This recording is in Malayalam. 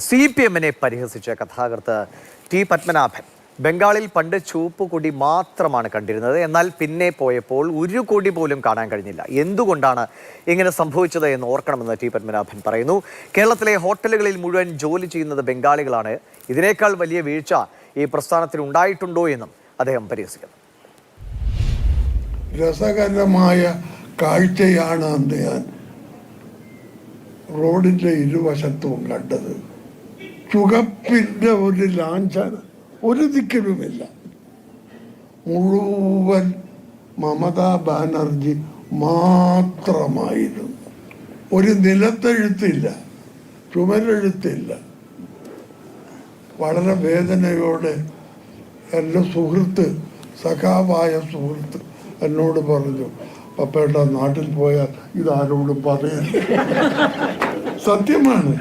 CPM-നെ പരിഹസിച്ച കഥാകൃത്ത് ടി പത്മനാഭൻ ബംഗാളിൽ പണ്ട് ചുവപ്പ് കൊടി മാത്രമാണ് കണ്ടിരുന്നത്. എന്നാൽ പിന്നെ പോയപ്പോൾ ഒരു കൊടി പോലും കാണാൻ കഴിഞ്ഞില്ല. എന്തുകൊണ്ടാണ് ഇങ്ങനെ സംഭവിച്ചത് എന്ന് ഓർക്കണമെന്ന് ടി പത്മനാഭൻ പറയുന്നു. കേരളത്തിലെ ഹോട്ടലുകളിൽ മുഴുവൻ ജോലി ചെയ്യുന്നത് ബംഗാളികളാണ്. ഇതിനേക്കാൾ വലിയ വീഴ്ച ഈ പ്രസ്ഥാനത്തിന് ഉണ്ടായിട്ടുണ്ടോ എന്നും അദ്ദേഹം പരിഹസിക്കുന്നു. രസകരമായ കാഴ്ചയാണ് അന്ന് ഞാൻ റോഡിൻ്റെ ഇരുവശത്തും കണ്ടത്. ചുവപ്പിൻ്റെ ഒരു ലാഞ്ചന ഒരു ദിക്കിലുമില്ല. മുഴുവൻ മമതാ ബാനർജി മാത്രമായിരുന്നു. ഒരു നിലത്തെഴുത്തില്ല, ചുമരെഴുത്തില്ല. വളരെ വേദനയോടെ എൻ്റെ സുഹൃത്ത്, സഖാവായ സുഹൃത്ത് എന്നോട് പറഞ്ഞു, പപ്പേട്ട നാട്ടിൽ പോയാൽ ഇതാരോടും പറയരുത്. സത്യമാണ്.